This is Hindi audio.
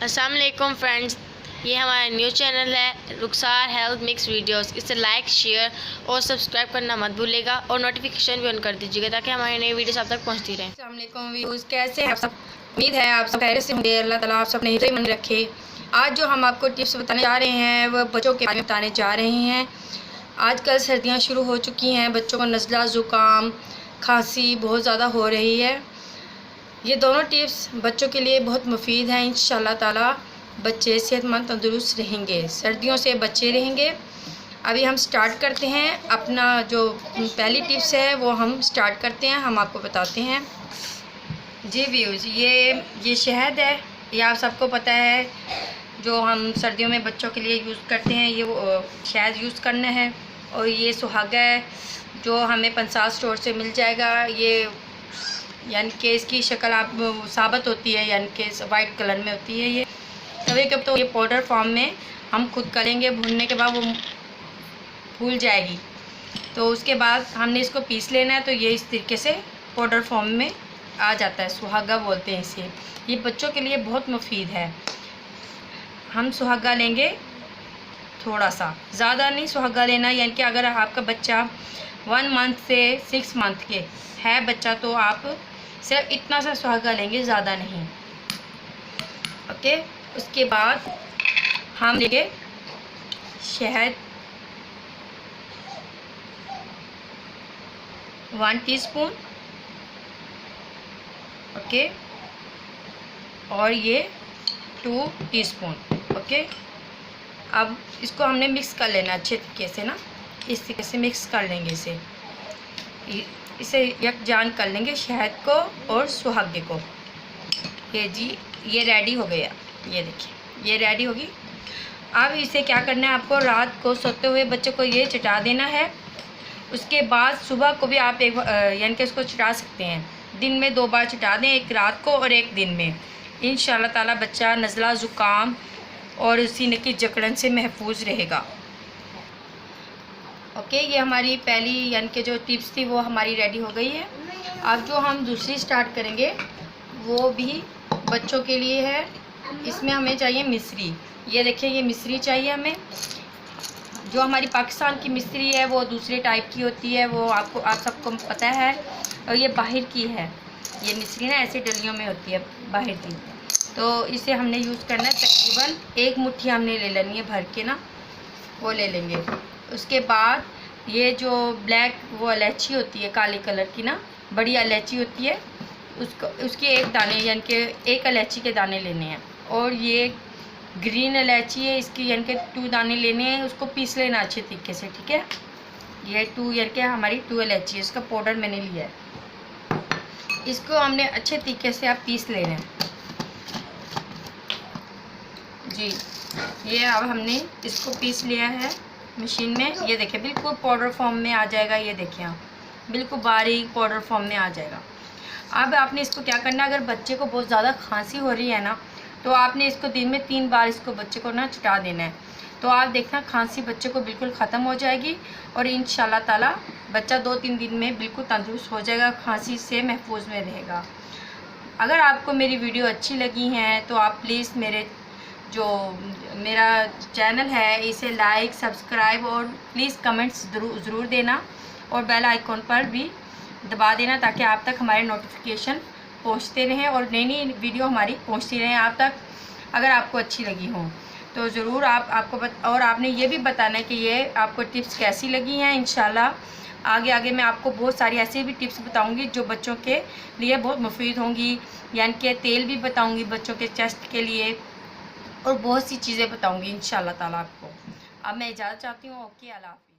अस्सलाम वालेकुम फ्रेंड्स, ये हमारा न्यू चैनल है रुखसार हेल्थ मिक्स वीडियोस। इसे लाइक, शेयर और सब्सक्राइब करना मत भूलिएगा और नोटिफिकेशन भी ऑन कर दीजिएगा ताकि हमारी नई वीडियोस आप तक पहुंचती रहें। अस्सलाम वालेकुम व्यूज़, कैसे हैं आप सब? उम्मीद है आप सब खैरियत से होंगे। अल्लाह ताला आप सब अपने हिफ्ज़ में रखे। आज जो हम आपको टिप्स बताने जा रहे हैं वह बच्चों के बारे में बताने जा रहे हैं। आजकल सर्दियाँ शुरू हो चुकी हैं, बच्चों को नज़ला, ज़ुकाम, खांसी बहुत ज़्यादा हो रही है। ये दोनों टिप्स बच्चों के लिए बहुत मुफीद हैं। इंशाल्लाह ताला बच्चे सेहतमंद तंदुरुस्त रहेंगे, सर्दियों से बचे रहेंगे। अभी हम स्टार्ट करते हैं। अपना जो पहली टिप्स है वो हम स्टार्ट करते हैं, हम आपको बताते हैं। जी व्यूज़, ये शहद है, ये आप सबको पता है, जो हम सर्दियों में बच्चों के लिए यूज़ करते हैं। ये वो शहद यूज़ करना है। और ये सुहागा है जो हमें पंसार स्टोर से मिल जाएगा। ये यानी कि इसकी शक्ल आप साबित होती है, यानी कि वाइट कलर में होती है। ये कभी कभी तो ये पाउडर फॉर्म में हम खुद करेंगे, भूनने के बाद वो फूल जाएगी। तो उसके बाद हमने इसको पीस लेना है, तो ये इस तरीके से पाउडर फॉर्म में आ जाता है। सुहागा बोलते हैं इसे। ये बच्चों के लिए बहुत मुफीद है। हम सुहागा लेंगे थोड़ा सा, ज़्यादा नहीं सुहागा लेना। यानी कि अगर आपका बच्चा 1 मंथ से 6 मंथ के है बच्चा, तो आप सिर्फ इतना सा सुहागा लेंगे, ज़्यादा नहीं। ओके, उसके बाद हम लेंगे शहद 1 टीस्पून। ओके, और ये 2 टीस्पून। ओके, अब इसको हमने मिक्स कर लेना अच्छे तरीके से ना, इस तरीके से मिक्स कर लेंगे इसे यकजान कर लेंगे, शहद को और सुहागे को। ये जी, ये रेडी हो गया। ये देखिए, ये रेडी होगी। अब इसे क्या करना है, आपको रात को सोते हुए बच्चे को ये चटा देना है। उसके बाद सुबह को भी आप एक यानी कि इसको चटा सकते हैं। दिन में 2 बार चटा दें, एक रात को और एक दिन में। इंशाल्लाह ताला बच्चा नज़ला, ज़ुकाम और सीने की जकड़न से महफूज रहेगा। ओके, ये हमारी पहली यानी कि जो टिप्स थी वो हमारी रेडी हो गई है। अब जो हम दूसरी स्टार्ट करेंगे वो भी बच्चों के लिए है। इसमें हमें चाहिए मिश्री। ये देखिए, ये मिश्री चाहिए हमें। जो हमारी पाकिस्तान की मिश्री है वो दूसरे टाइप की होती है, वो आप सबको पता है। और ये बाहर की है, ये मिश्री ना ऐसे डलियों में होती है बाहर की। तो इसे हमने यूज़ करना है, तकरीबन 1 मुट्ठी हमने ले लेनी है भर के ना, वो ले लेंगे। उसके बाद ये जो ब्लैक वो इलायची होती है, काले कलर की ना, बड़ी इलायची होती है, उसके 1 दाने यानी कि 1 इलायची के दाने लेने हैं। और ये ग्रीन इलायची है, इसकी यानी कि 2 दाने लेने हैं। उसको पीस लेना अच्छे तरीके से, ठीक है। ये 2 यानी कि हमारी 2 इलायची है, इसका पाउडर मैंने लिया है। इसको हमने अच्छे तरीके से आप पीस लेना है जी। ये अब हमने इसको पीस लिया है मशीन में। ये देखिए, बिल्कुल पाउडर फॉर्म में आ जाएगा। ये देखिए, आप बिल्कुल बारीक पाउडर फॉर्म में आ जाएगा। अब आपने इसको क्या करना है, अगर बच्चे को बहुत ज़्यादा खांसी हो रही है ना, तो आपने इसको दिन में 3 बार इसको बच्चे को ना चटा देना है। तो आप देखना खांसी बच्चे को बिल्कुल ख़त्म हो जाएगी और इंशाल्लाह ताला बच्चा 2-3 दिन में बिल्कुल तंदुरुस्त हो जाएगा, खांसी से महफूज में रहेगा। अगर आपको मेरी वीडियो अच्छी लगी है तो आप प्लीज़ मेरा चैनल है इसे लाइक, सब्सक्राइब और प्लीज़ कमेंट्स ज़रूर देना। और बेल आइकॉन पर भी दबा देना ताकि आप तक हमारे नोटिफिकेशन पहुंचते रहें और नई नई वीडियो हमारी पहुंचती रहें आप तक। अगर आपको अच्छी लगी हो तो ज़रूर और आपने ये भी बताना है कि ये आपको टिप्स कैसी लगी हैं। इंशाल्लाह आगे मैं आपको बहुत सारी ऐसी भी टिप्स बताऊंगी जो बच्चों के लिए बहुत मुफीद होंगी। यानी कि तेल भी बताऊंगी बच्चों के चेस्ट के लिए, और बहुत सी चीज़ें बताऊंगी इंशाल्लाह ताला आपको। अब मैं इजाज़त चाहती हूँ। ओके, अल्लाह हाफ़िज़।